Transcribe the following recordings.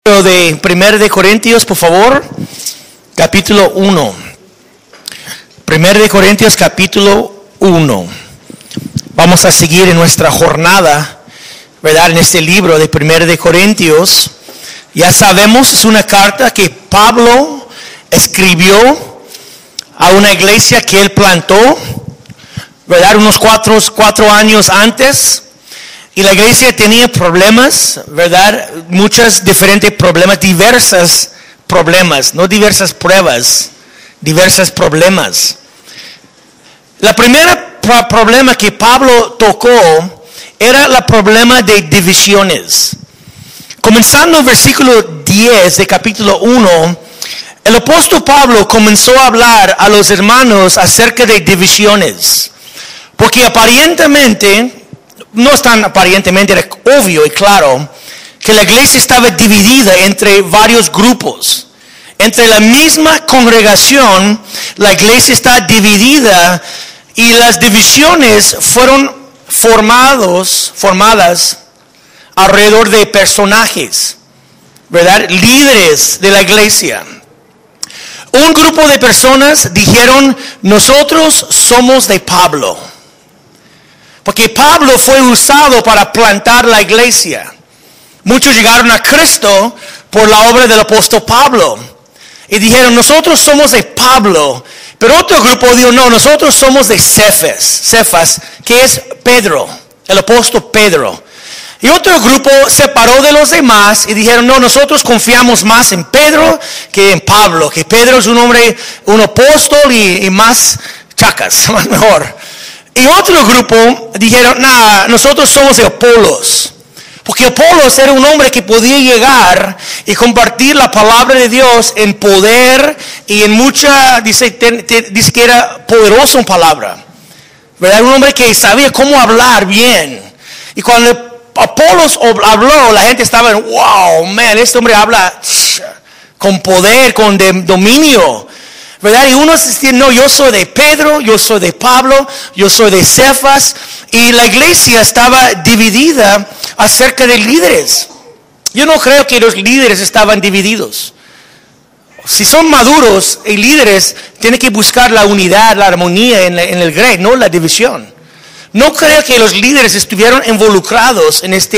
De 1 de Corintios, por favor, capítulo 1. 1 de Corintios, capítulo 1. Vamos a seguir en nuestra jornada, ¿verdad? En este libro de 1 de Corintios. Ya sabemos, es una carta que Pablo escribió a una iglesia que él plantó, ¿verdad? Unos cuatro años antes. Y la iglesia tenía problemas, ¿verdad? Muchos diferentes problemas, diversos problemas, no diversas pruebas, diversos problemas. La primera problema que Pablo tocó era el problema de divisiones. Comenzando en versículo 10 de capítulo 1, el apóstol Pablo comenzó a hablar a los hermanos acerca de divisiones. Porque aparentemente, no es tan aparentemente, era obvio y claro que la iglesia estaba dividida entre varios grupos. Entre la misma congregación, la iglesia está dividida y las divisiones fueron formadas alrededor de personajes, ¿verdad? Líderes de la iglesia. Un grupo de personas dijeron, nosotros somos de Pablo. Porque Pablo fue usado para plantar la iglesia. Muchos llegaron a Cristo por la obra del apóstol Pablo. Y dijeron, nosotros somos de Pablo. Pero otro grupo dijo, no, nosotros somos de Cefas, que es Pedro, el apóstol Pedro. Y otro grupo se paró de los demás y dijeron, no, nosotros confiamos más en Pedro que en Pablo. Que Pedro es un hombre, un apóstol y más chacas, más mejor. Y otro grupo dijeron, nosotros somos de Apolos. Porque Apolos era un hombre que podía llegar y compartir la palabra de Dios en poder y en mucha, dice que era poderoso en palabra. ¿Verdad? Un hombre que sabía cómo hablar bien. Y cuando Apolos habló, la gente estaba en, wow, man, este hombre habla con poder, con dominio. ¿Verdad? Y unos dicen, no, yo soy de Pedro, yo soy de Pablo, yo soy de Cefas. Y la iglesia estaba dividida acerca de líderes. Yo no creo que los líderes estaban divididos. Si son maduros y líderes, tienen que buscar la unidad, la armonía en el grey, no la división. No creo que los líderes estuvieron involucrados en esta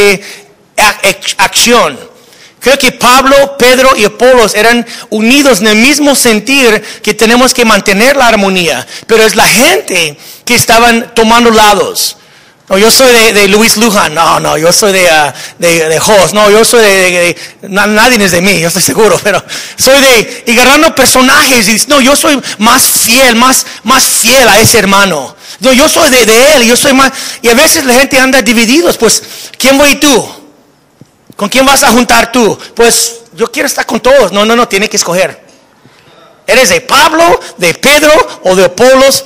acción. Creo que Pablo, Pedro y Apolos eran unidos en el mismo sentir que tenemos que mantener la armonía. Pero es la gente que estaban tomando lados. No, yo soy de Luis Luján. No, yo soy de Jos. No, yo soy nadie es de mí, yo estoy seguro. Pero soy y agarrando personajes. Y no, yo soy más fiel a ese hermano. No, yo soy de él, yo soy más. Y a veces la gente anda divididos. Pues, ¿quién voy tú? ¿Con quién vas a juntar tú? Pues yo quiero estar con todos. No, tiene que escoger. ¿Eres de Pablo, de Pedro o de Apolos?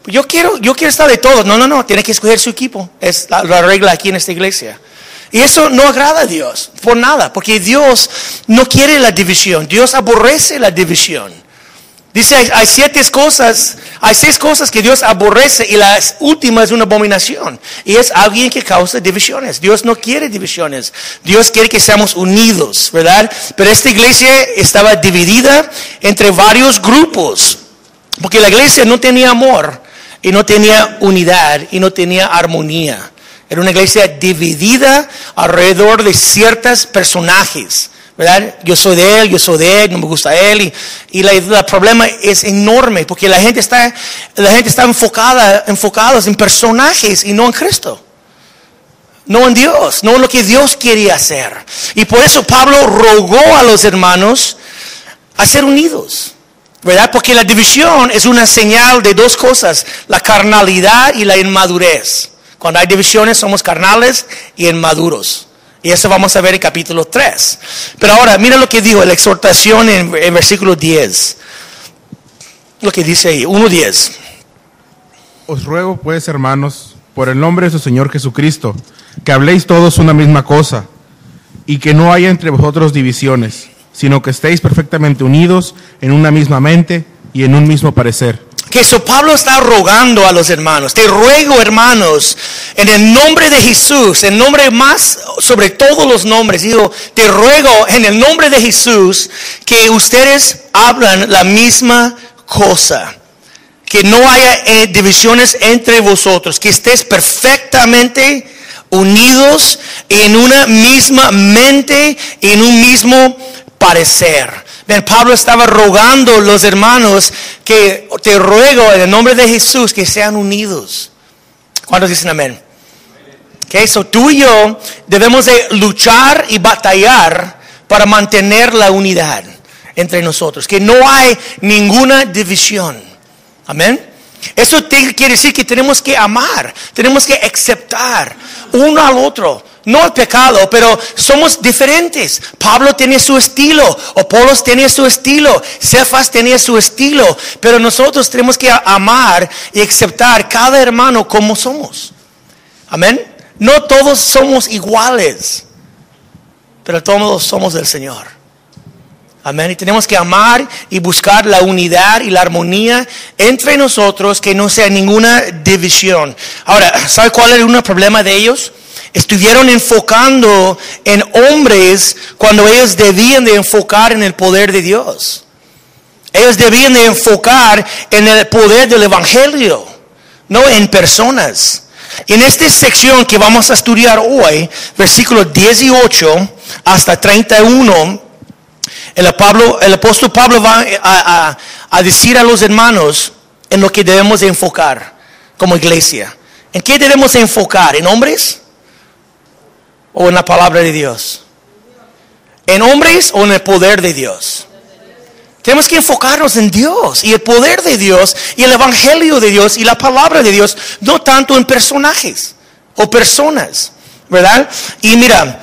Yo quiero estar de todos. No, tiene que escoger su equipo. Es la regla aquí en esta iglesia. Y eso no agrada a Dios, por nada. Porque Dios no quiere la división. Dios aborrece la división. Dice, hay 6 cosas que Dios aborrece y la última es una abominación. Y es alguien que causa divisiones. Dios no quiere divisiones. Dios quiere que seamos unidos, ¿verdad? Pero esta iglesia estaba dividida entre varios grupos. Porque la iglesia no tenía amor y no tenía unidad y no tenía armonía. Era una iglesia dividida alrededor de ciertos personajes. ¿Verdad? Yo soy de él, no me gusta él. Y el problema es enorme porque la gente está enfocados en personajes y no en Cristo. No en Dios, no en lo que Dios quería hacer. Y por eso Pablo rogó a los hermanos a ser unidos. ¿Verdad? Porque la división es una señal de 2 cosas, la carnalidad y la inmadurez. Cuando hay divisiones somos carnales y inmaduros. Y eso vamos a ver en capítulo 3. Pero ahora, mira lo que dijo, la exhortación en versículo 10. Lo que dice ahí, 1:10. Os ruego pues, hermanos, por el nombre de su Señor Jesucristo, que habléis todos una misma cosa, y que no haya entre vosotros divisiones, sino que estéis perfectamente unidos en una misma mente y en un mismo parecer. Que eso Pablo está rogando a los hermanos. Te ruego, hermanos, en el nombre de Jesús, el nombre más sobre todos los nombres. Digo, te ruego en el nombre de Jesús que ustedes hablan la misma cosa. Que no haya divisiones entre vosotros. Que estés perfectamente unidos en una misma mente, en un mismo parecer. Pablo estaba rogando a los hermanos que te ruego en el nombre de Jesús que sean unidos. ¿Cuántos dicen amén? Okay, so tú y yo debemos de luchar y batallar para mantener la unidad entre nosotros. Que no hay ninguna división. Amén. Eso quiere decir que tenemos que amar, tenemos que aceptar uno al otro. No el pecado, pero somos diferentes. Pablo tenía su estilo, Apolos tenía su estilo, Cefas tenía su estilo, pero nosotros tenemos que amar y aceptar cada hermano como somos. Amén. No todos somos iguales, pero todos somos del Señor. Amén. Y tenemos que amar y buscar la unidad y la armonía entre nosotros, que no sea ninguna división. Ahora, ¿sabe cuál era un problema de ellos? Estuvieron enfocando en hombres cuando ellos debían de enfocar en el poder de Dios. Ellos debían de enfocar en el poder del Evangelio, no en personas. En esta sección que vamos a estudiar hoy, versículos 18 hasta 31, el apóstol Pablo va a decir a los hermanos en lo que debemos de enfocar como iglesia. ¿En qué debemos de enfocar? ¿En hombres? ¿O en la palabra de Dios? ¿En hombres o en el poder de Dios? Tenemos que enfocarnos en Dios y el poder de Dios y el evangelio de Dios y la palabra de Dios, no tanto en personajes o personas, ¿verdad? Y mira,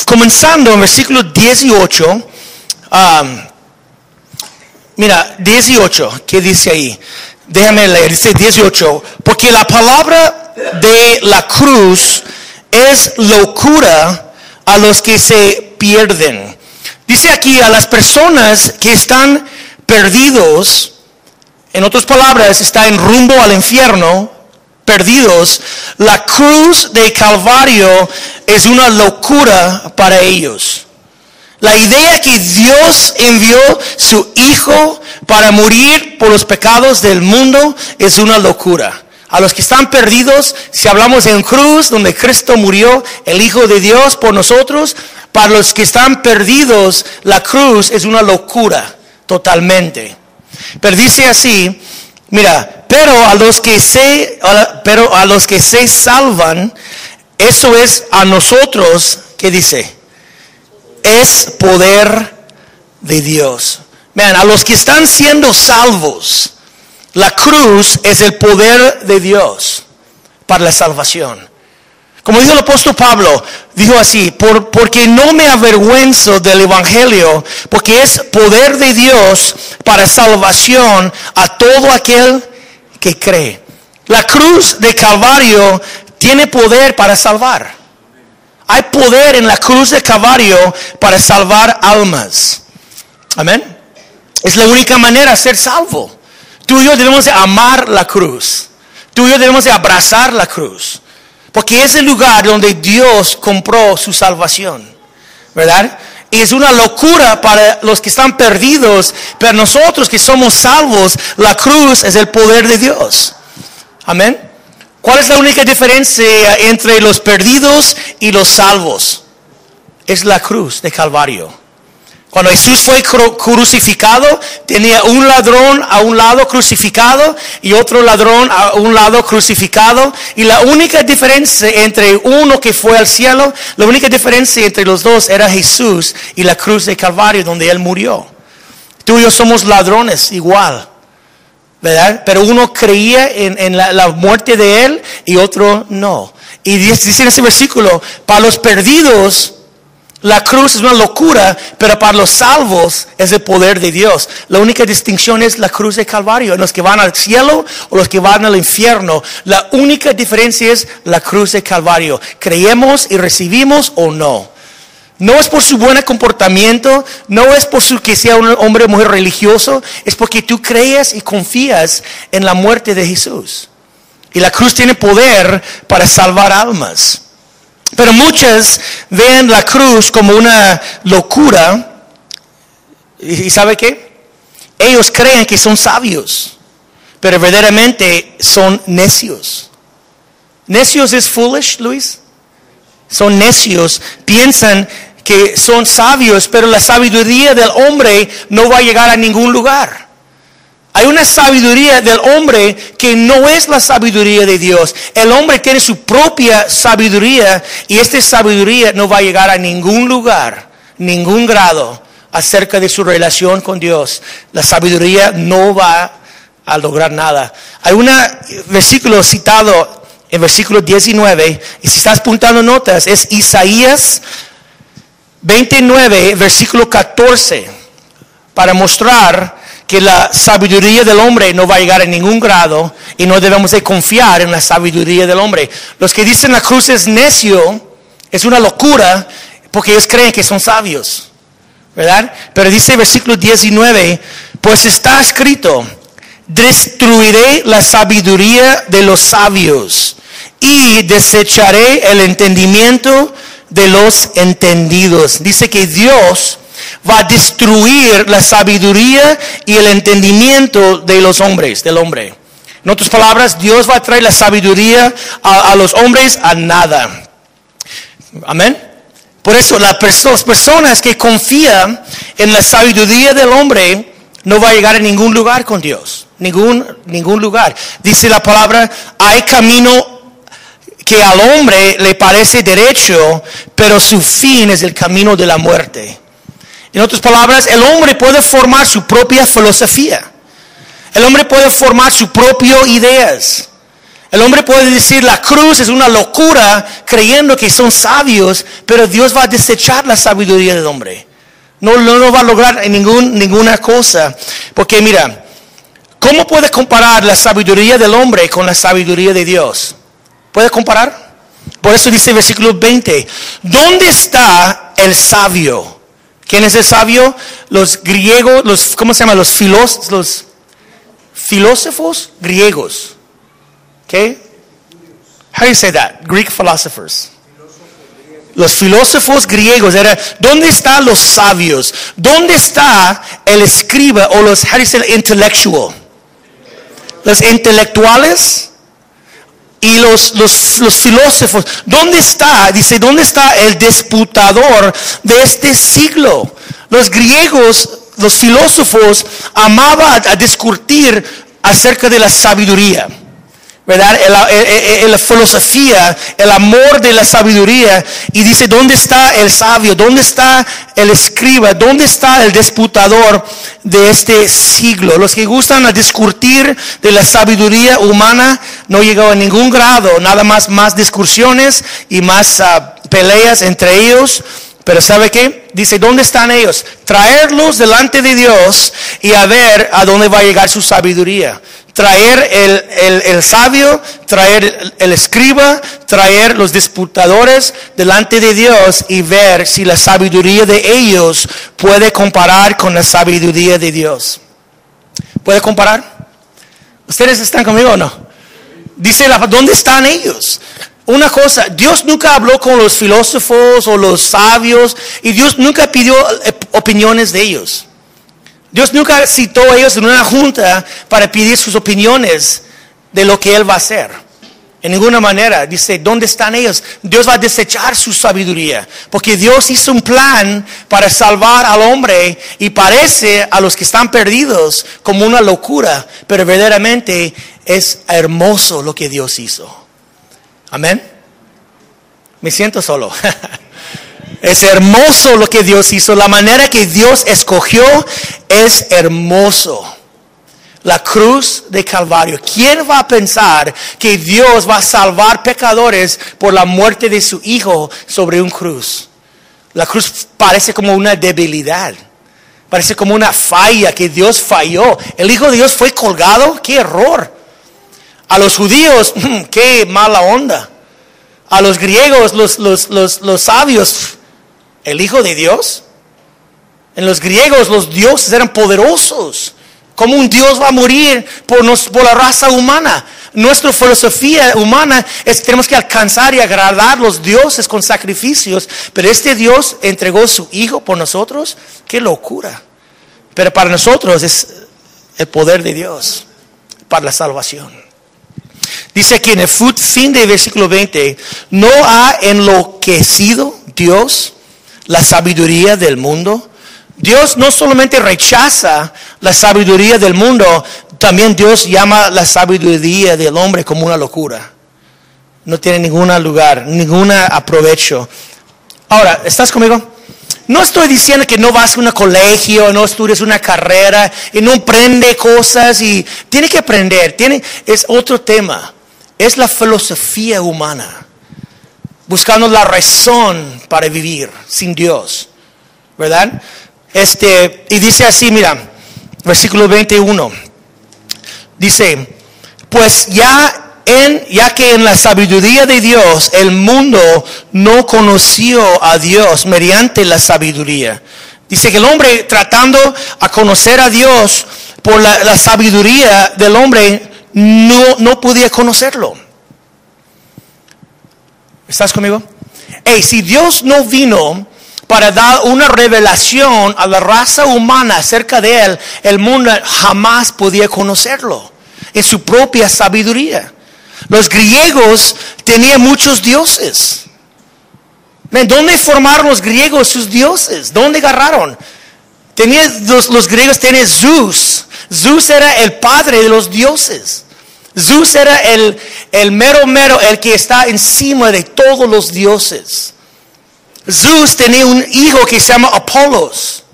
comenzando en versículo 18, mira, 18, ¿qué dice ahí? Déjame leer, dice 18, porque la palabra de la cruz es locura a los que se pierden. Dice aquí a las personas que están perdidos, en otras palabras, está en rumbo al infierno, perdidos. La cruz de Calvario es una locura para ellos. La idea que Dios envió su Hijo para morir por los pecados del mundo es una locura. A los que están perdidos, si hablamos en cruz, donde Cristo murió, el Hijo de Dios por nosotros, para los que están perdidos, la cruz es una locura, totalmente. Pero dice así, mira, pero a los que se salvan, eso es a nosotros, ¿qué dice? Es poder de Dios. Vean, a los que están siendo salvos, la cruz es el poder de Dios para la salvación. Como dijo el apóstol Pablo, dijo así, porque no me avergüenzo del evangelio, porque es poder de Dios para salvación a todo aquel que cree. La cruz de Calvario tiene poder para salvar. Hay poder en la cruz de Calvario para salvar almas. Amén. Es la única manera de ser salvo. Tú y yo debemos de amar la cruz. Tú y yo debemos de abrazar la cruz. Porque es el lugar donde Dios compró su salvación. ¿Verdad? Y es una locura para los que están perdidos. Pero nosotros que somos salvos, la cruz es el poder de Dios. Amén. ¿Cuál es la única diferencia entre los perdidos y los salvos? Es la cruz de Calvario. Cuando Jesús fue crucificado, tenía un ladrón a un lado crucificado y otro ladrón a un lado crucificado. Y la única diferencia entre uno que fue al cielo, la única diferencia entre los dos era Jesús y la cruz de Calvario donde Él murió. Tú y yo somos ladrones igual, ¿verdad? Pero uno creía en la muerte de Él y otro no. Y dice en ese versículo, para los perdidos, la cruz es una locura, pero para los salvos es el poder de Dios. La única distinción es la cruz de Calvario. Los que van al cielo o los que van al infierno. La única diferencia es la cruz de Calvario. ¿Creemos y recibimos o no? No es por su buen comportamiento, no es por su que sea un hombre o mujer religioso, es porque tú crees y confías en la muerte de Jesús. Y la cruz tiene poder para salvar almas. Pero muchas ven la cruz como una locura. ¿Y sabe qué? Ellos creen que son sabios, pero verdaderamente son necios. ¿Necios es foolish, Luis? Son necios, piensan que son sabios, pero la sabiduría del hombre no va a llegar a ningún lugar. Hay una sabiduría del hombre que no es la sabiduría de Dios. El hombre tiene su propia sabiduría y esta sabiduría no va a llegar a ningún lugar, ningún grado acerca de su relación con Dios. La sabiduría no va a lograr nada. Hay un versículo citado en versículo 19, y si estás apuntando notas, es Isaías 29, versículo 14, para mostrar que la sabiduría del hombre no va a llegar a ningún grado y no debemos de confiar en la sabiduría del hombre. Los que dicen la cruz es necio, es una locura, porque ellos creen que son sabios, ¿verdad? Pero dice el versículo 19, pues está escrito, destruiré la sabiduría de los sabios y desecharé el entendimiento de los entendidos. Dice que Dios va a destruir la sabiduría y el entendimiento de los hombres, del hombre. En otras palabras, Dios va a traer la sabiduría a los hombres a nada. Amén. Por eso las personas que confían en la sabiduría del hombre no va a llegar a ningún lugar con Dios. Ningún lugar. Dice la palabra, hay camino que al hombre le parece derecho, pero su fin es el camino de la muerte. En otras palabras, el hombre puede formar su propia filosofía. El hombre puede formar sus propias ideas. El hombre puede decir la cruz es una locura creyendo que son sabios, pero Dios va a desechar la sabiduría del hombre. No va a lograr ninguna cosa. Porque mira, ¿cómo puedes comparar la sabiduría del hombre con la sabiduría de Dios? ¿Puedes comparar? Por eso dice el versículo 20, ¿dónde está el sabio? ¿Quién es el sabio? Los griegos, ¿cómo se llama? Los filósofos griegos. ¿Qué? How do you say that? Greek philosophers. Los filósofos griegos, ¿dónde están los sabios? ¿Dónde está el escriba o los, how do you say, intellectual? Los intelectuales y los filósofos. ¿Dónde está? Dice, ¿dónde está el disputador de este siglo? Los griegos, los filósofos, amaban a discutir acerca de la sabiduría, ¿verdad? La filosofía, el amor de la sabiduría. Y dice, ¿dónde está el sabio? ¿Dónde está el escriba? ¿Dónde está el disputador de este siglo? Los que gustan a discutir de la sabiduría humana no llegan a ningún grado, nada más discusiones y más peleas entre ellos. Pero ¿sabe qué? Dice, ¿dónde están ellos? Traerlos delante de Dios y a ver a dónde va a llegar su sabiduría. Traer el sabio, traer el escriba, traer los disputadores delante de Dios y ver si la sabiduría de ellos puede comparar con la sabiduría de Dios. ¿Puede comparar? ¿Ustedes están conmigo o no? Dice, ¿dónde están ellos? Una cosa, Dios nunca habló con los filósofos o los sabios y Dios nunca pidió opiniones de ellos. Dios nunca citó a ellos en una junta para pedir sus opiniones de lo que Él va a hacer. En ninguna manera. Dice, ¿dónde están ellos? Dios va a desechar su sabiduría. Porque Dios hizo un plan para salvar al hombre y parece a los que están perdidos como una locura. Pero verdaderamente es hermoso lo que Dios hizo. Amén. Me siento solo. Es hermoso lo que Dios hizo. La manera que Dios escogió es hermoso. La cruz de Calvario. ¿Quién va a pensar que Dios va a salvar pecadores por la muerte de su Hijo sobre un cruz? La cruz parece como una debilidad. Parece como una falla que Dios falló. El Hijo de Dios fue colgado. ¡Qué error! A los judíos, ¡qué mala onda! A los griegos, los sabios, ¿El Hijo de Dios? En los griegos los dioses eran poderosos. ¿Cómo un Dios va a morir por la raza humana? Nuestra filosofía humana es que tenemos que alcanzar y agradar a los dioses con sacrificios. Pero este Dios entregó su Hijo por nosotros. ¡Qué locura! Pero para nosotros es el poder de Dios para la salvación. Dice aquí en el fin del versículo 20, ¿no ha enloquecido Dios la sabiduría del mundo? Dios no solamente rechaza la sabiduría del mundo, también Dios llama la sabiduría del hombre como una locura. No tiene ningún lugar, ningún aprovecho. Ahora, ¿estás conmigo? No estoy diciendo que no vas a un colegio, no estudies una carrera y no aprende cosas y tiene que aprender. Es otro tema. Es la filosofía humana, buscando la razón para vivir sin Dios, ¿verdad? Y dice así, mira, versículo 21. Dice, pues ya que en la sabiduría de Dios el mundo no conoció a Dios mediante la sabiduría. Dice que el hombre tratando a conocer a Dios por la sabiduría del hombre no podía conocerlo. ¿Estás conmigo? Si Dios no vino para dar una revelación a la raza humana acerca de Él, el mundo jamás podía conocerlo en su propia sabiduría. Los griegos tenían muchos dioses. ¿Dónde formaron los griegos sus dioses? ¿Dónde agarraron? Los griegos tenían Zeus. Zeus era el padre de los dioses. Zeus era el mero, el que está encima de todos los dioses. Zeus tenía un hijo que se llama Apolos.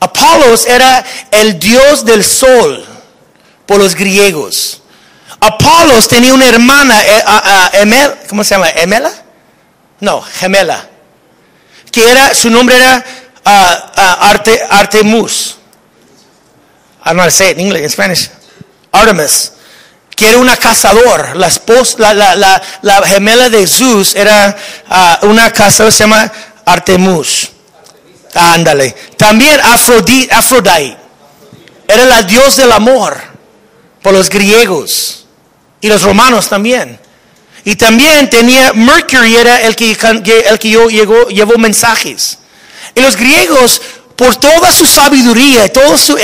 Apolos era el dios del sol por los griegos. Apolos tenía una hermana, ¿cómo se llama? ¿Emela? No, gemela. Su nombre era Artemus. I don't know how to say it in English, in Spanish. Artemis. Que era una cazadora. La gemela de Zeus era una cazadora, se llama Artemus. Ándale. También Afrodite. Era la diosa del amor por los griegos. Y los romanos también. Y también tenía Mercury, era el que llevó mensajes. Y los griegos, por toda su sabiduría, todo su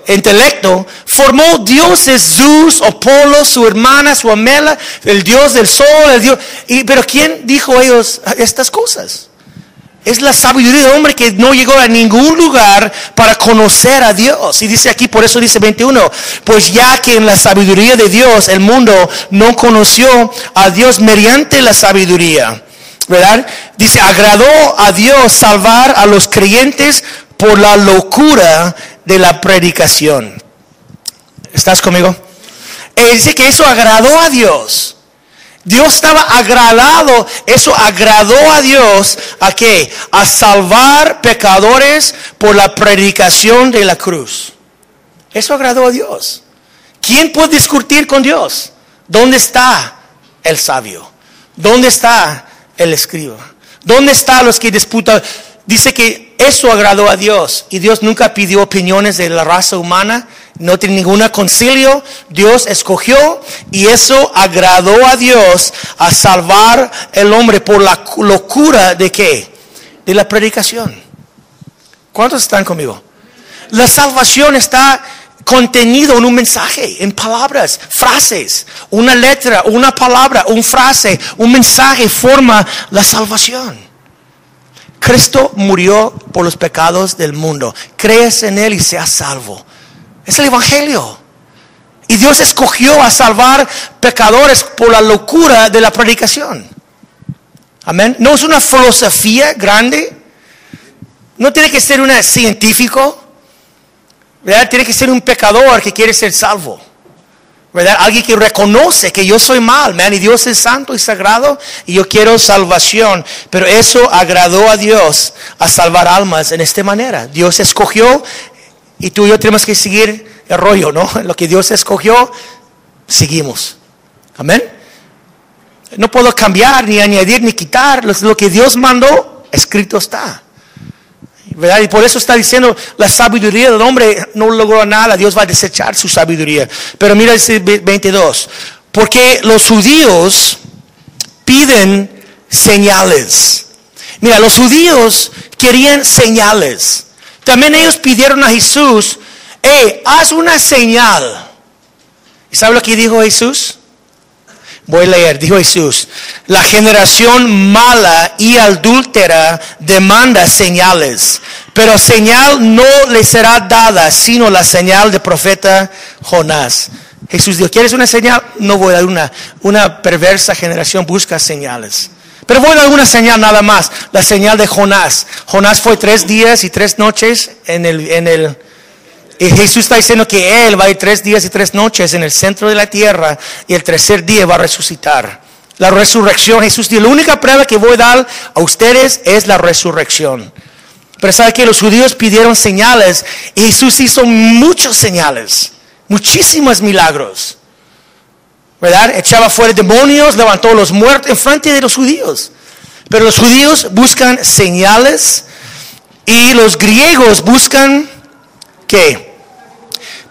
intelecto, formó dioses, Zeus, Apolo, su hermana, su Amela, el dios del sol, pero ¿quién dijo ellos estas cosas? Es la sabiduría del hombre que no llegó a ningún lugar para conocer a Dios. Y dice aquí, por eso dice 21, pues ya que en la sabiduría de Dios el mundo no conoció a Dios mediante la sabiduría, ¿verdad? Dice, agradó a Dios salvar a los creyentes por la locura de la predicación. ¿Estás conmigo? Dice que eso agradó a Dios. Dios estaba agradado, eso agradó a Dios, ¿a qué? A salvar pecadores por la predicación de la cruz. Eso agradó a Dios. ¿Quién puede discutir con Dios? ¿Dónde está el sabio? ¿Dónde está el escriba? ¿Dónde están los que disputan? Dice que eso agradó a Dios. Y Dios nunca pidió opiniones de la raza humana. No tiene ningún concilio. Dios escogió y eso agradó a Dios a salvar el hombre por la locura de ¿qué? De la predicación. ¿Cuántos están conmigo? La salvación está contenido en un mensaje, en palabras, frases, una letra, una palabra, una frase, un mensaje forma la salvación. Cristo murió por los pecados del mundo. Crees en Él y seas salvo. Es el Evangelio. Y Dios escogió a salvar pecadores por la locura de la predicación. Amén. No es una filosofía grande. No tiene que ser un científico. ¿Verdad? Tiene que ser un pecador que quiere ser salvo. ¿Verdad? Alguien que reconoce que yo soy mal, y Dios es santo y sagrado y yo quiero salvación. Pero eso agradó a Dios a salvar almas en esta manera. Dios escogió y tú y yo tenemos que seguir el rollo, ¿no? Lo que Dios escogió, seguimos. Amén. No puedo cambiar, ni añadir, ni quitar. Lo que Dios mandó, escrito está. ¿Verdad? Y por eso está diciendo, la sabiduría del hombre no logró nada. Dios va a desechar su sabiduría. Pero mira ese 22. Porque los judíos piden señales. Mira, los judíos querían señales. También ellos pidieron a Jesús, haz una señal. ¿Y sabe lo que dijo Jesús? Voy a leer, dijo Jesús, la generación mala y adúltera demanda señales, pero señal no le será dada, sino la señal del profeta Jonás. Jesús dijo, ¿quieres una señal? No voy a dar una perversa generación busca señales. Pero voy a dar una señal nada más, la señal de Jonás. Jonás fue 3 días y 3 noches y Jesús está diciendo que Él va a ir 3 días y 3 noches en el centro de la tierra y el tercer día va a resucitar. La resurrección, Jesús dijo, la única prueba que voy a dar a ustedes es la resurrección. Pero sabe que los judíos pidieron señales y Jesús hizo muchas señales, muchísimos milagros. ¿Verdad? Echaba fuera demonios, levantó a los muertos en frente de los judíos. Pero los judíos buscan señales y los griegos buscan, ¿qué?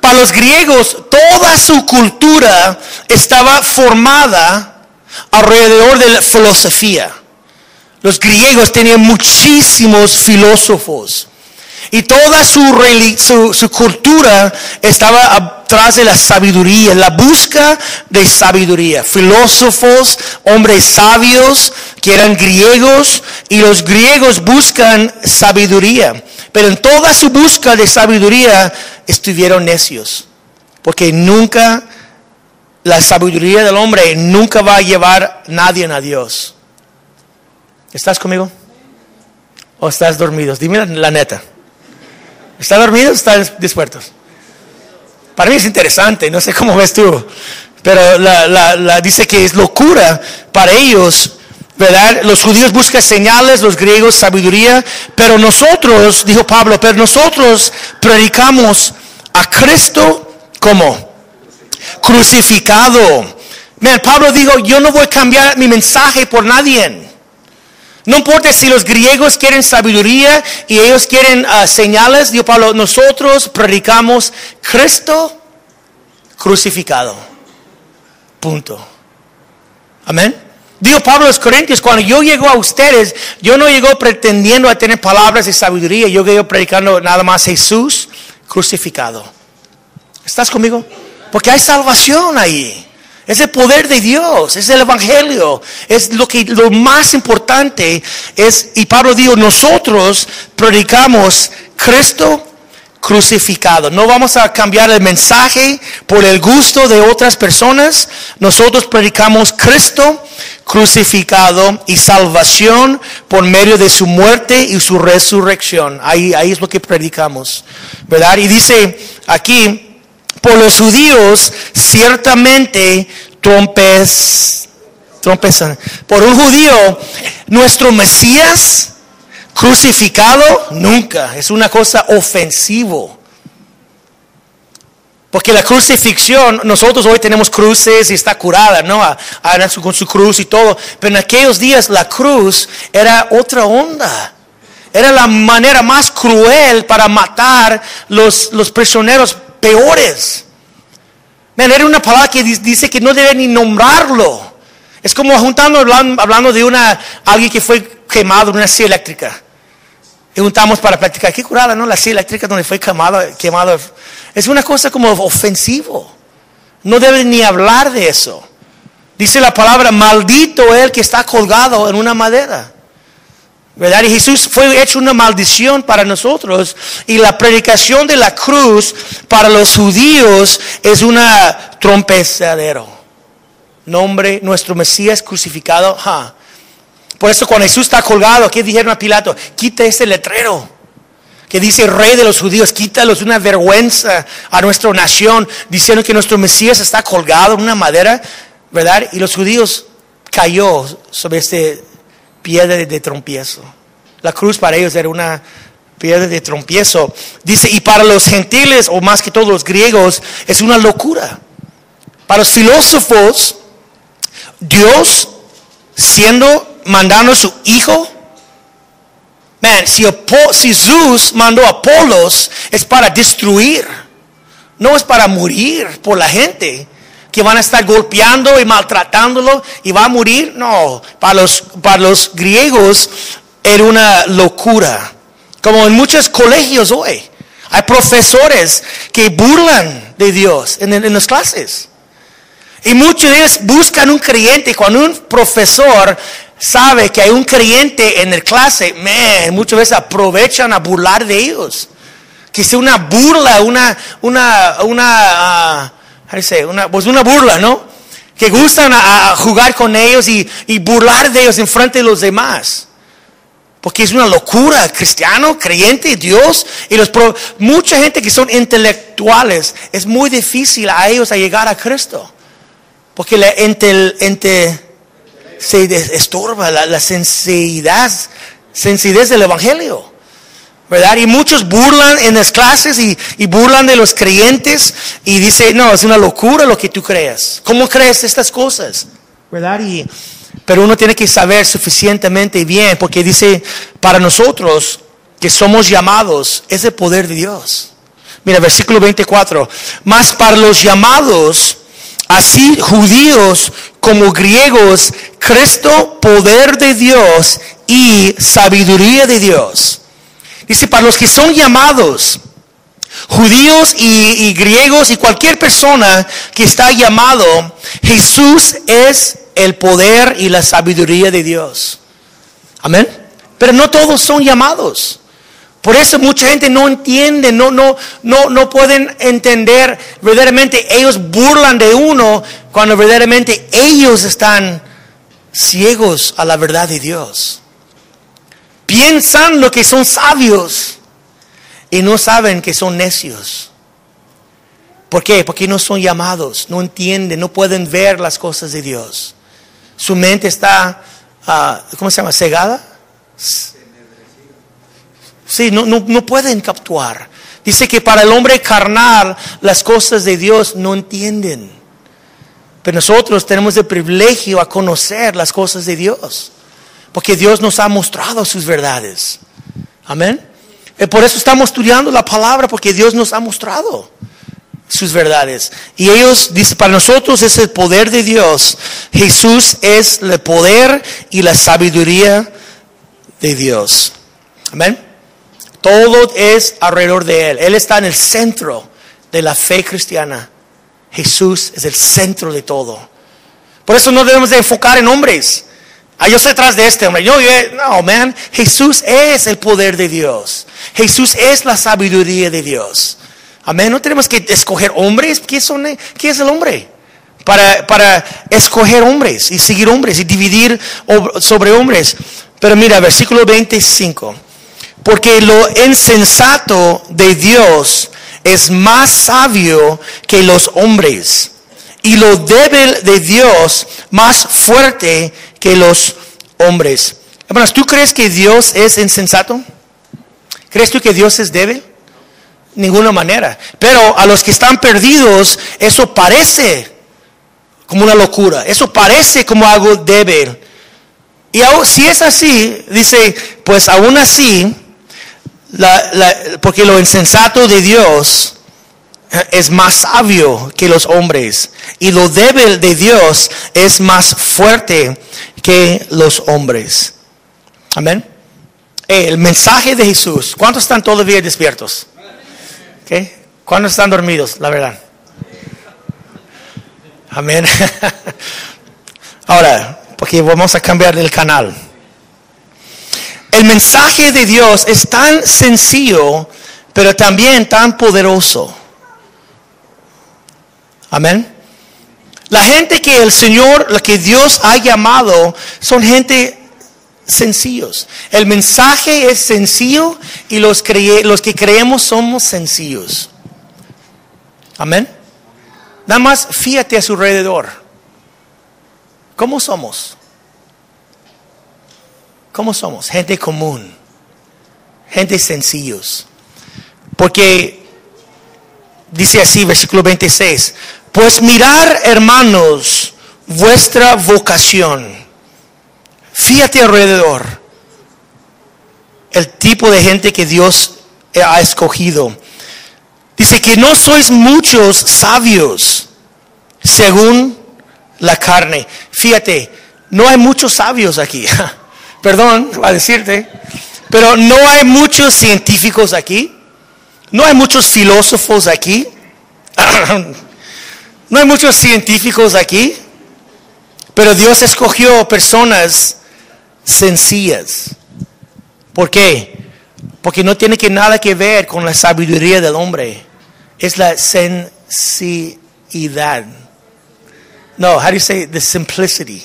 Para los griegos, toda su cultura estaba formada alrededor de la filosofía. Los griegos tenían muchísimos filósofos. Y toda su cultura estaba atrás de la sabiduría, la busca de sabiduría. Filósofos, hombres sabios que eran griegos, y los griegos buscan sabiduría. Pero en toda su busca de sabiduría estuvieron necios. Porque nunca, la sabiduría del hombre nunca va a llevar a nadie a Dios. ¿Estás conmigo? ¿O estás dormido? Dime la neta. ¿Está dormido o está despierto? Para mí es interesante, no sé cómo ves tú, pero dice que es locura para ellos, ¿verdad? Los judíos buscan señales, los griegos sabiduría, pero nosotros, dijo Pablo, pero nosotros predicamos a Cristo como crucificado. Pablo dijo, yo no voy a cambiar mi mensaje por nadie. No importa si los griegos quieren sabiduría y ellos quieren señales, dijo Pablo, nosotros predicamos Cristo crucificado. Punto. Amén. Dijo Pablo a los Corintios, cuando yo llego a ustedes, yo no llego pretendiendo a tener palabras de sabiduría, yo llego predicando nada más Jesús crucificado. ¿Estás conmigo? Porque hay salvación ahí. Es el poder de Dios, es el evangelio, es lo más importante es, y Pablo dijo, nosotros predicamos Cristo crucificado. No vamos a cambiar el mensaje por el gusto de otras personas. Nosotros predicamos Cristo crucificado y salvación por medio de su muerte y su resurrección. Ahí es lo que predicamos, ¿verdad? Y dice aquí, por los judíos, ciertamente trompezan. Por un judío, nuestro Mesías crucificado, nunca. Es una cosa ofensiva. Porque la crucifixión, nosotros hoy tenemos cruces y está curada, ¿no? Con su cruz y todo. Pero en aquellos días la cruz era otra onda. Era la manera más cruel para matar los prisioneros peores. Era una palabra que dice que no debe ni nombrarlo. Es como hablando de alguien que fue quemado en una silla eléctrica. Y juntamos para platicar. Qué curada, ¿no? La silla eléctrica donde fue quemado. Es una cosa como ofensivo. No debe ni hablar de eso. Dice la palabra, maldito el que está colgado en una madera. ¿Verdad? Y Jesús fue hecho una maldición para nosotros. Y la predicación de la cruz para los judíos es una trompezadero. Nombre, nuestro Mesías crucificado. Por eso cuando Jesús está colgado, ¿qué dijeron a Pilato? Quita ese letrero que dice Rey de los judíos. Quítalo, es una vergüenza a nuestra nación, diciendo que nuestro Mesías está colgado en una madera, ¿verdad? Y los judíos cayó sobre piedra de tropiezo. La cruz para ellos era una piedra de tropiezo. Dice, y para los gentiles, o más que todos los griegos, es una locura. Para los filósofos, Dios mandando a su hijo. Man, si Zeus mandó a Apolos, es para destruir. No es para morir por la gente que van a estar golpeando y maltratándolo y va a morir. No, para los griegos era una locura. Como en muchos colegios hoy. Hay profesores que burlan de Dios en las clases. Y muchos de ellos buscan un creyente. Cuando un profesor sabe que hay un creyente en la clase, muchas veces aprovechan a burlar de ellos. Que sea una burla, una burla, ¿no? Que gustan a jugar con ellos y burlar de ellos en frente de los demás. Porque es una locura, cristiano, creyente, Dios. Y mucha gente que son intelectuales, es muy difícil a ellos a llegar a Cristo. Porque se estorba la sencillez del evangelio. ¿Verdad? Y muchos burlan en las clases y burlan de los creyentes. Y dicen, no, es una locura lo que tú creas. ¿Cómo crees estas cosas? ¿Verdad? Pero uno tiene que saber suficientemente bien, porque dice, para nosotros que somos llamados, es el poder de Dios. Mira, versículo 24. Mas para los llamados, así judíos como griegos, Cristo, poder de Dios y sabiduría de Dios. Dice, para los que son llamados, judíos y griegos y cualquier persona que está llamado, Jesús es el poder y la sabiduría de Dios. Amén. Pero no todos son llamados. Por eso mucha gente no entiende, no pueden entender. Verdaderamente ellos burlan de uno cuando verdaderamente ellos están ciegos a la verdad de Dios. Piensan lo que son sabios y no saben que son necios. ¿Por qué? Porque no son llamados, no entienden, no pueden ver las cosas de Dios. Su mente está, ¿cómo se llama? ¿Cegada? Sí, no pueden capturar. Dice que para el hombre carnal las cosas de Dios no entienden. Pero nosotros tenemos el privilegio a conocer las cosas de Dios. Porque Dios nos ha mostrado sus verdades. Amén. Y por eso estamos estudiando la palabra, porque Dios nos ha mostrado sus verdades. Y ellos dicen, para nosotros es el poder de Dios. Jesús es el poder y la sabiduría de Dios. Amén. Todo es alrededor de Él. Él está en el centro de la fe cristiana. Jesús es el centro de todo. Por eso no debemos de enfocar en hombres. Yo estoy detrás de este hombre. No, man. Jesús es el poder de Dios. Jesús es la sabiduría de Dios. Amén. No tenemos que escoger hombres. ¿Qué es el hombre? Para escoger hombres y seguir hombres y dividir sobre hombres. Pero mira, versículo 25. Porque lo insensato de Dios es más sabio que los hombres. Y lo débil de Dios más fuerte que los hombres. Hermanos, ¿tú crees que Dios es insensato? ¿Crees tú que Dios es débil? Ninguna manera. Pero a los que están perdidos, eso parece como una locura. Eso parece como algo débil. Y si es así, dice, pues aún así, porque lo insensato de Dios es más sabio que los hombres. Y lo débil de Dios es más fuerte que los hombres. Amén. El mensaje de Jesús. ¿Cuántos están todavía despiertos? ¿Okay? ¿Cuántos están dormidos? La verdad. Amén. Ahora, porque vamos a cambiar el canal. El mensaje de Dios es tan sencillo, pero también tan poderoso. Amén. La gente que el Señor, la que Dios ha llamado, son gente sencillos. El mensaje es sencillo y los que creemos somos sencillos. Amén. Nada más fíjate a su alrededor. ¿Cómo somos? ¿Cómo somos? Gente común. Gente sencillos. Porque dice así, versículo 26. Pues mirar, hermanos, vuestra vocación. Fíjate alrededor. El tipo de gente que Dios ha escogido. Dice que no sois muchos sabios según la carne. Fíjate, no hay muchos sabios aquí. Perdón, va a decirte. Pero no hay muchos científicos aquí. No hay muchos filósofos aquí. No hay muchos científicos aquí. Pero Dios escogió personas sencillas. ¿Por qué? Porque no tiene nada que ver con la sabiduría del hombre. Es la sencillidad. No, how do you say the simplicity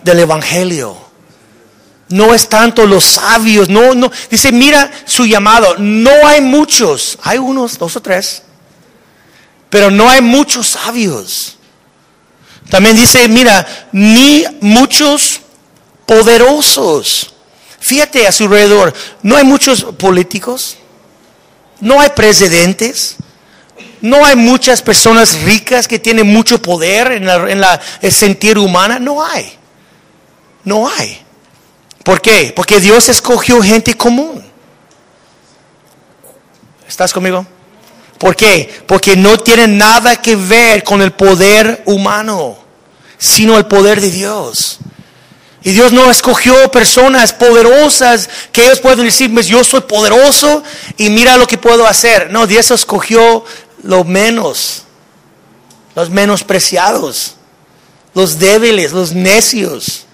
del evangelio? No es tanto los sabios, no. Dice, mira su llamado. No hay muchos, hay unos, 2 o 3, pero no hay muchos sabios. También dice, mira, ni muchos poderosos. Fíjate a su alrededor, no hay muchos políticos, no hay presidentes, no hay muchas personas ricas que tienen mucho poder en el sentir humana, no hay. ¿Por qué? Porque Dios escogió gente común. ¿Estás conmigo? ¿Por qué? Porque no tiene nada que ver con el poder humano, sino el poder de Dios. Y Dios no escogió personas poderosas que ellos pueden decir, pues yo soy poderoso y mira lo que puedo hacer. No, Dios escogió los menospreciados, los débiles, los necios.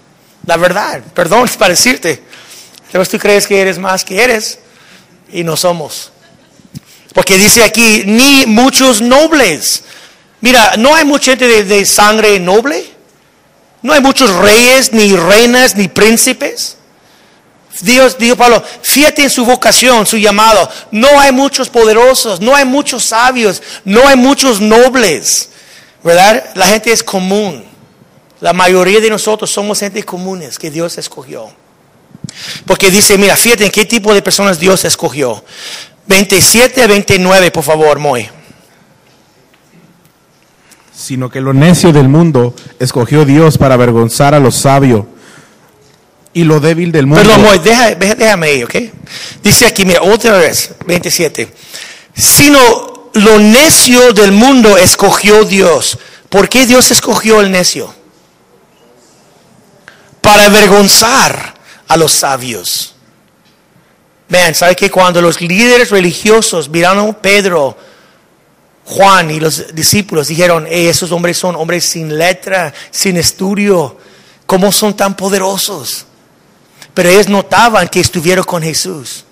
La verdad, perdón para decirte, pero tú crees que eres más que eres y no somos. Porque dice aquí, ni muchos nobles. Mira, no hay mucha gente de sangre noble. No hay muchos reyes, ni reinas, ni príncipes. Dios dijo Pablo, fíjate en su vocación, su llamado. No hay muchos poderosos, no hay muchos sabios, no hay muchos nobles. ¿Verdad? La gente es común. La mayoría de nosotros somos gente comunes que Dios escogió. Porque dice, mira, fíjate en qué tipo de personas Dios escogió. 27 a 29, por favor, Moy. Sino que lo necio del mundo escogió Dios para avergonzar a lo sabio, y lo débil del mundo. Perdón, Moy, déjame ahí, ¿ok? Dice aquí, mira, otra vez, 27. Sino lo necio del mundo escogió Dios. ¿Por qué Dios escogió el necio? Para avergonzar a los sabios. Vean, ¿sabe que cuando los líderes religiosos miraron a Pedro, Juan y los discípulos, dijeron, esos hombres son hombres sin letra, sin estudio, ¿cómo son tan poderosos? Pero ellos notaban que estuvieron con Jesús.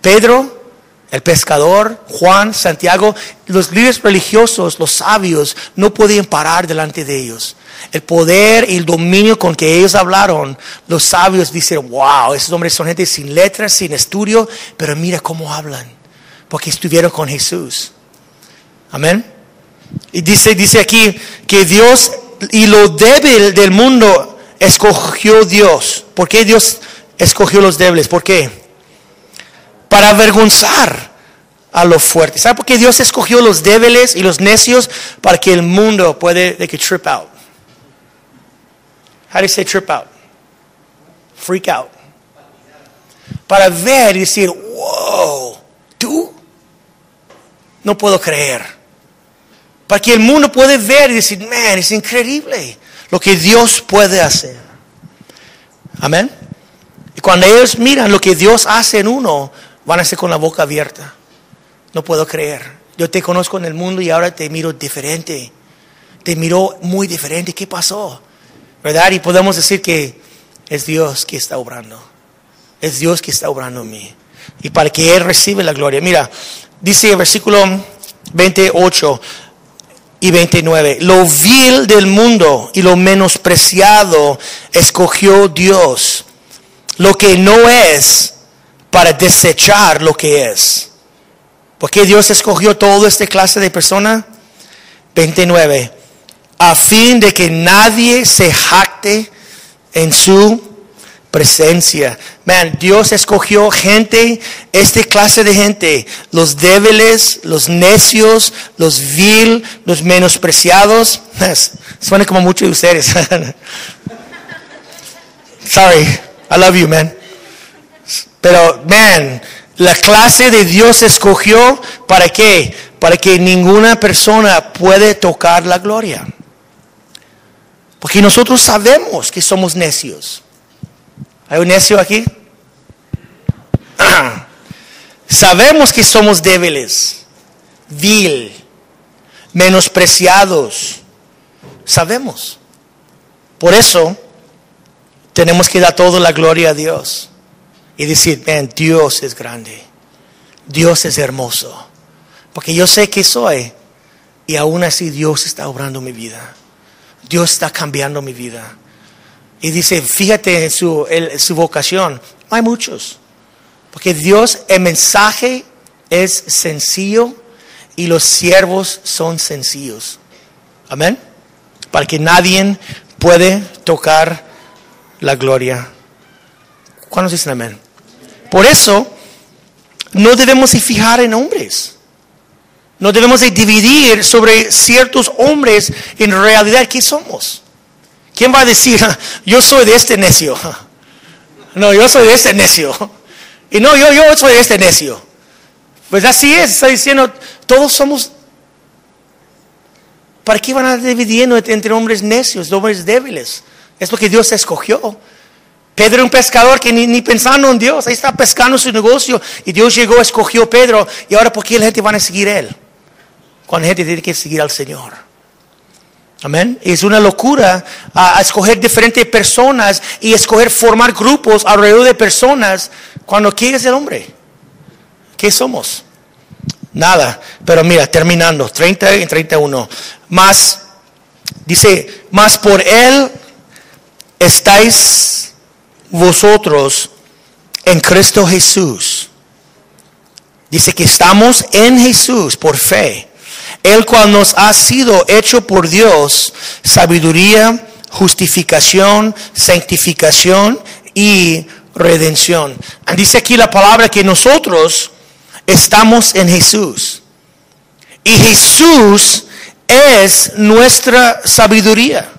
Pedro, el pescador, Juan, Santiago, los líderes religiosos, los sabios, no podían parar delante de ellos. El poder y el dominio con que ellos hablaron, los sabios dicen, wow, esos hombres son gente sin letras, sin estudio, pero mira cómo hablan, porque estuvieron con Jesús. Amén. Y dice aquí que Dios y lo débil del mundo escogió Dios. ¿Por qué Dios escogió los débiles? ¿Por qué? Para avergonzar a los fuertes. ¿Sabe por qué Dios escogió los débiles y los necios? Para que el mundo puede trip out. How do you say trip out? Freak out. Para ver y decir, wow, ¿tú? No puedo creer. Para que el mundo pueda ver y decir, man, es increíble lo que Dios puede hacer. Amén. Y cuando ellos miran lo que Dios hace en uno, van a ser con la boca abierta. No puedo creer. Yo te conozco en el mundo y ahora te miro diferente. Te miro muy diferente. ¿Qué pasó? ¿Verdad? Y podemos decir que es Dios que está obrando. Es Dios que está obrando en mí. Y para que Él reciba la gloria. Mira, dice el versículo 28 y 29. Lo vil del mundo y lo menospreciado escogió Dios. Lo que no es, para desechar lo que es. ¿Por qué Dios escogió toda esta clase de persona? 29. A fin de que nadie se jacte en su presencia. Man, Dios escogió gente, esta clase de gente, los débiles, los necios, los vil, los menospreciados. Suena como muchos de ustedes. Sorry, I love you, man. Pero, man, la clase de Dios escogió, ¿para qué? Para que ninguna persona puede tocar la gloria. Porque nosotros sabemos que somos necios. ¿Hay un necio aquí? Sabemos que somos débiles, vil, menospreciados. Sabemos. Por eso tenemos que dar toda la gloria a Dios y decir, man, Dios es grande, Dios es hermoso, porque yo sé que soy y aún así Dios está obrando mi vida, Dios está cambiando mi vida. Y dice, fíjate en su vocación, hay muchos, porque Dios, el mensaje es sencillo y los siervos son sencillos. Amén. Para que nadie puede tocar la gloria. ¿Cuántos dicen amén? Por eso, no debemos de fijar en hombres. No debemos de dividir sobre ciertos hombres en realidad qué somos. ¿Quién va a decir, yo soy de este necio? No, yo soy de este necio. Y no, yo soy de este necio. Pues así es, está diciendo, todos somos. ¿Para qué van a dividiendo entre hombres necios, hombres débiles? Es lo que Dios escogió. Pedro era un pescador que ni pensando en Dios, ahí está pescando su negocio. Y Dios llegó, escogió a Pedro. Y ahora, ¿por qué la gente va a seguir a él? Cuando la gente tiene que seguir al Señor. Amén. Es una locura a escoger diferentes personas y escoger formar grupos alrededor de personas. Cuando ¿quién es el hombre? ¿Qué somos? Nada. Pero mira, terminando, 30 y 31. Dice, más por él estáis vosotros en Cristo Jesús. Dice que estamos en Jesús por fe. El cual nos ha sido hecho por Dios sabiduría, justificación, santificación y redención. Dice aquí la palabra que nosotros estamos en Jesús. Y Jesús es nuestra sabiduría.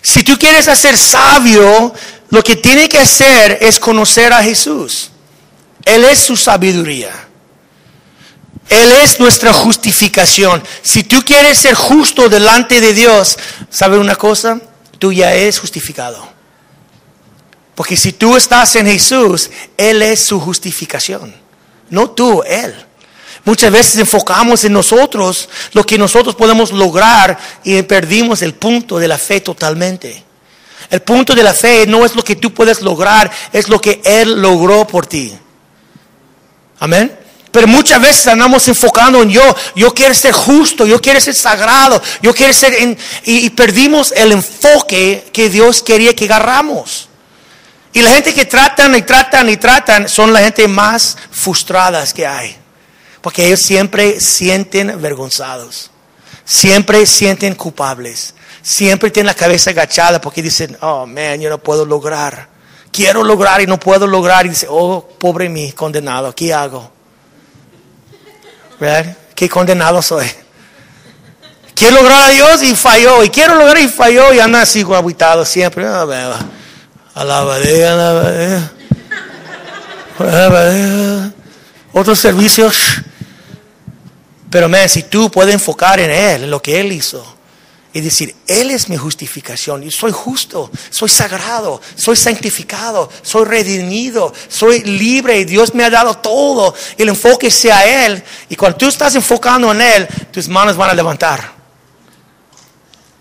Si tú quieres ser sabio, lo que tiene que hacer es conocer a Jesús. Él es su sabiduría. Él es nuestra justificación. Si tú quieres ser justo delante de Dios, ¿sabes una cosa? Tú ya eres justificado. Porque si tú estás en Jesús, Él es su justificación. No tú, Él. Muchas veces enfocamos en nosotros, lo que nosotros podemos lograr y perdimos el punto de la fe totalmente. El punto de la fe no es lo que tú puedes lograr, es lo que Él logró por ti. Amén. Pero muchas veces andamos enfocando en yo quiero ser justo, yo quiero ser sagrado, yo quiero ser y perdimos el enfoque que Dios quería que agarramos. Y la gente que tratan son la gente más frustradas que hay. Porque ellos siempre sienten avergonzados, siempre sienten culpables, siempre tienen la cabeza agachada porque dicen, oh man, yo no puedo lograr. Quiero lograr y no puedo lograr. Y dicen, oh, pobre mí, condenado, ¿qué hago? ¿Verdad? Qué condenado soy. Quiero lograr a Dios y falló. Y quiero lograr y falló. Y anda así aguitado siempre. Alabadea. Otros servicios. Pero si tú puedes enfocar en Él, en lo que Él hizo. Y decir, Él es mi justificación. Yo soy justo, soy sagrado, soy santificado, soy redimido, soy libre y Dios me ha dado todo. Y el enfoque sea Él. Y cuando tú estás enfocando en Él, tus manos van a levantar.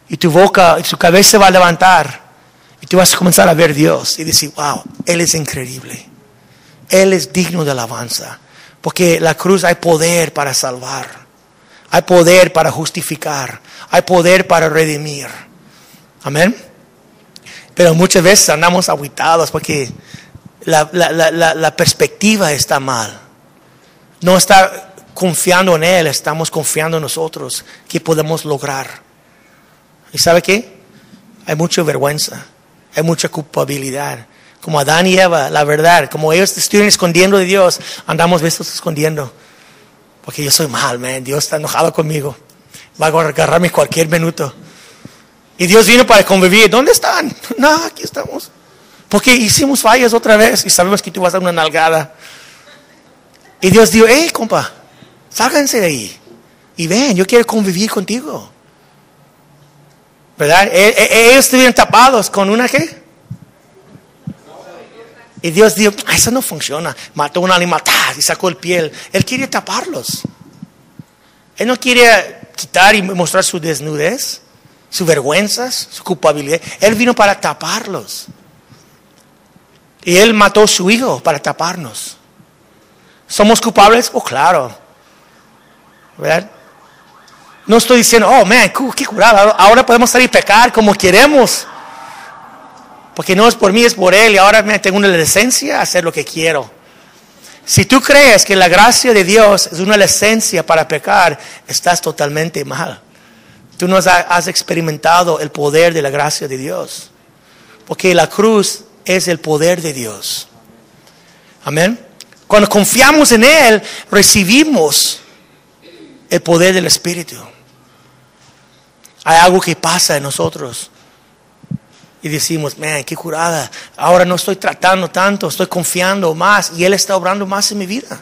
Y tu boca y tu cabeza va a levantar. Y tú vas a comenzar a ver a Dios y decir, wow, Él es increíble. Él es digno de alabanza. Porque en la cruz hay poder para salvar. Hay poder para justificar. Hay poder para redimir. Amén. Pero muchas veces andamos aguitados porque la perspectiva está mal. No está confiando en Él, estamos confiando en nosotros que podemos lograr. ¿Y sabe qué? Hay mucha vergüenza, hay mucha culpabilidad. Como Adán y Eva, la verdad, como ellos estuvieron escondiendo de Dios, andamos escondiendo. Porque yo soy mal, man. Dios está enojado conmigo. Va a agarrarme cualquier minuto. Y Dios vino para convivir. ¿Dónde están? No, aquí estamos. Porque hicimos fallas otra vez y sabemos que tú vas a dar una nalgada. Y Dios dijo, hey, compa, sálganse de ahí. Y ven, yo quiero convivir contigo. ¿Verdad? Ellos estuvieron tapados con una ¿qué? Y Dios dijo, eso no funciona. Mató un animal y sacó el piel. Él quiere taparlos. Él no quiere quitar y mostrar su desnudez, sus vergüenzas, su culpabilidad. Él vino para taparlos. Y Él mató a su hijo para taparnos. ¿Somos culpables? Oh, claro. ¿Verdad? No estoy diciendo, oh, man, qué curado. Ahora podemos salir a pecar como queremos. Porque no es por mí, es por Él. Y ahora tengo una licencia a hacer lo que quiero. Si tú crees que la gracia de Dios es una licencia para pecar, estás totalmente mal. Tú no has experimentado el poder de la gracia de Dios. Porque la cruz es el poder de Dios. Amén. Cuando confiamos en Él, recibimos el poder del Espíritu. Hay algo que pasa en nosotros. Y decimos, man, qué curada. Ahora no estoy tratando tanto, estoy confiando más. Y Él está obrando más en mi vida.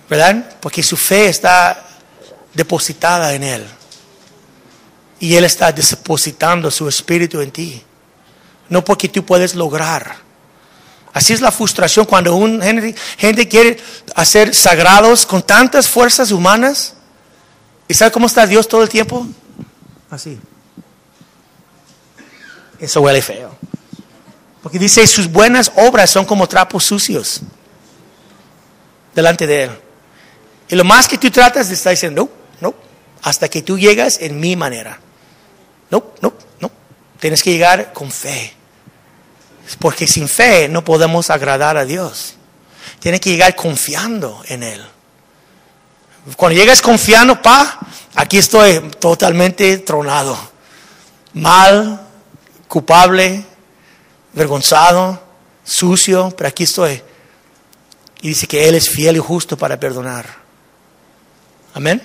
¿Verdad? Porque su fe está depositada en Él. Y Él está depositando su Espíritu en ti. No porque tú puedes lograr. Así es la frustración cuando gente quiere hacer sagrados con tantas fuerzas humanas. ¿Y sabe cómo está Dios todo el tiempo? Así. Eso huele feo. Porque dice, sus buenas obras son como trapos sucios delante de Él. Y lo más que tú tratas de estar diciendo, no, hasta que tú llegas en mi manera. No. Tienes que llegar con fe. Porque sin fe no podemos agradar a Dios. Tienes que llegar confiando en Él. Cuando llegas confiando, aquí estoy totalmente tronado. Mal, culpable, avergonzado, sucio, pero aquí estoy. Y dice que Él es fiel y justo para perdonar. Amén.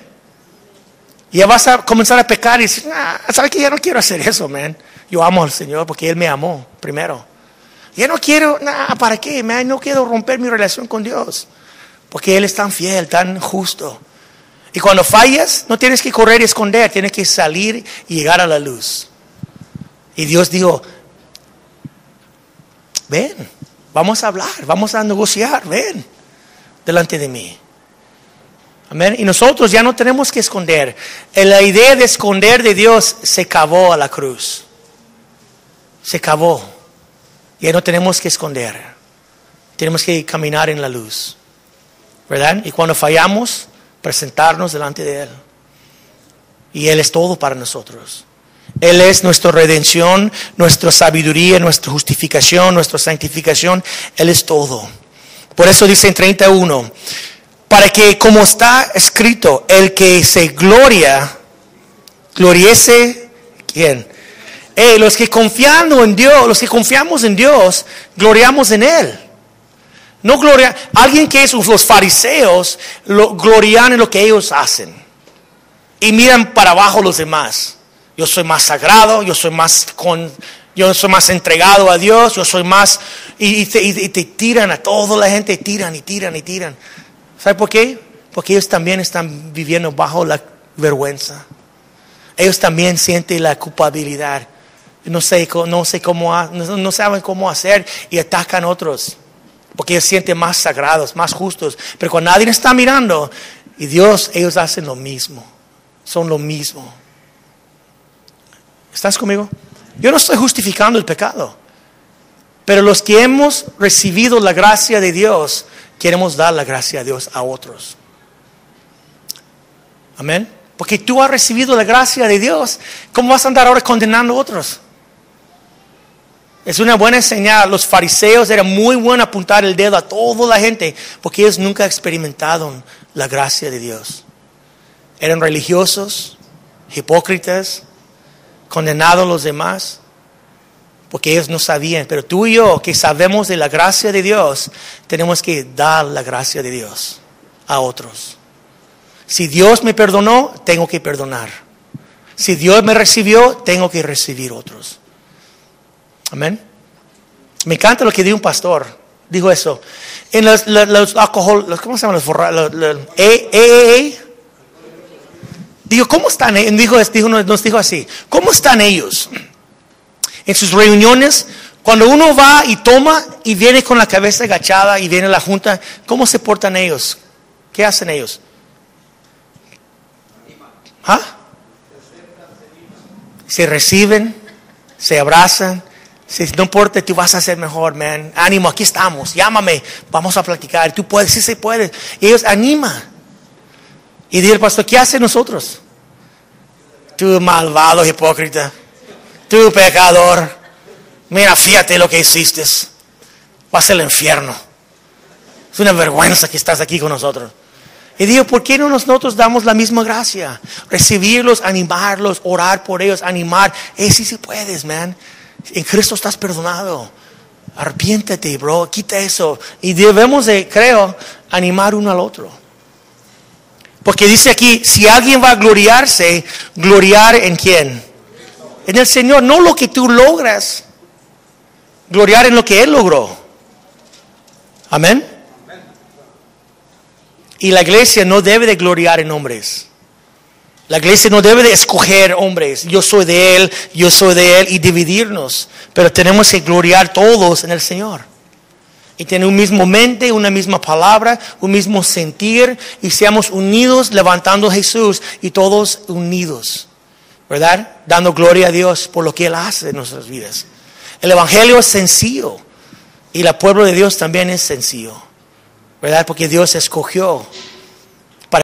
Y ya vas a comenzar a pecar y decir, ¿sabes qué? Ya no quiero hacer eso, man. Yo amo al Señor porque Él me amó primero. Ya no quiero, ¿para qué? Man? No quiero romper mi relación con Dios. Porque Él es tan fiel, tan justo. Y cuando fallas, no tienes que correr y esconder, tienes que salir y llegar a la luz. Y Dios dijo, ven, vamos a hablar, vamos a negociar, ven, delante de mí. Amén. Y nosotros ya no tenemos que esconder. La idea de esconder de Dios se acabó a la cruz. Se acabó. Ya no tenemos que esconder. Tenemos que caminar en la luz. ¿Verdad? Y cuando fallamos, presentarnos delante de Él. Y Él es todo para nosotros. Él es nuestra redención, nuestra sabiduría, nuestra justificación, nuestra santificación. Él es todo. Por eso dice en 31, para que como está escrito, el que se gloriese, ¿quién? Los que confiando en Dios, los que confiamos en Dios, gloriamos en Él. No gloria, alguien que es los fariseos, glorian en lo que ellos hacen. Y miran para abajo los demás. Yo soy más sagrado, yo soy más entregado a Dios, yo soy más, y te tiran a toda la gente, tiran. ¿Sabe por qué? Porque ellos también están viviendo bajo la vergüenza. Ellos también sienten la culpabilidad. No saben cómo hacer y atacan a otros. Porque ellos sienten más sagrados, más justos. Pero cuando nadie está mirando, y Dios, ellos hacen lo mismo. Son lo mismo. ¿Estás conmigo? Yo no estoy justificando el pecado. Pero los que hemos recibido la gracia de Dios, queremos dar la gracia de Dios a otros. Amén. Porque tú has recibido la gracia de Dios. ¿Cómo vas a andar ahora condenando a otros? Es una buena señal. Los fariseos eran muy buenos apuntar el dedo a toda la gente. Porque ellos nunca experimentaron la gracia de Dios. Eran religiosos, hipócritas, condenados a los demás. Porque ellos no sabían. Pero tú y yo, que sabemos de la gracia de Dios, tenemos que dar la gracia de Dios a otros. Si Dios me perdonó, tengo que perdonar. Si Dios me recibió, tengo que recibir otros. Amén. Me encanta lo que dijo un pastor. Dijo eso. En los alcohol, ¿cómo se llaman los Digo, ¿cómo están? Nos dijo así. ¿Cómo están ellos? En sus reuniones, cuando uno va y toma y viene con la cabeza agachada y viene a la junta, ¿cómo se portan ellos? ¿Qué hacen ellos? ¿Ah? Se reciben, se abrazan. No importa, tú vas a ser mejor, man. Ánimo, aquí estamos. Llámame, vamos a platicar. Tú puedes, sí se puede. Ellos animan. Y dice el pastor, ¿qué hacen nosotros? Tú malvado hipócrita. Tú pecador. Mira, fíjate lo que hiciste. Vas al infierno. Es una vergüenza que estás aquí con nosotros. Y digo, ¿por qué no nosotros damos la misma gracia? Recibirlos, animarlos, orar por ellos, animar. Sí, sí puedes, man. En Cristo estás perdonado. Arrepiéntete, bro. Quita eso. Y debemos de, creo, animar uno al otro. Porque dice aquí, si alguien va a gloriarse, gloriar en quién? En el Señor. No lo que tú logras. Gloriar en lo que Él logró. Amén. Y la iglesia no debe de gloriar en hombres. La iglesia no debe de escoger hombres. Yo soy de él y dividirnos. Pero tenemos que gloriar todos en el Señor. Y tener un mismo mente, una misma palabra, un mismo sentir. Y seamos unidos levantando a Jesús y todos unidos. ¿Verdad? Dando gloria a Dios por lo que Él hace en nuestras vidas. El evangelio es sencillo. Y el pueblo de Dios también es sencillo. ¿Verdad? Porque Dios escogió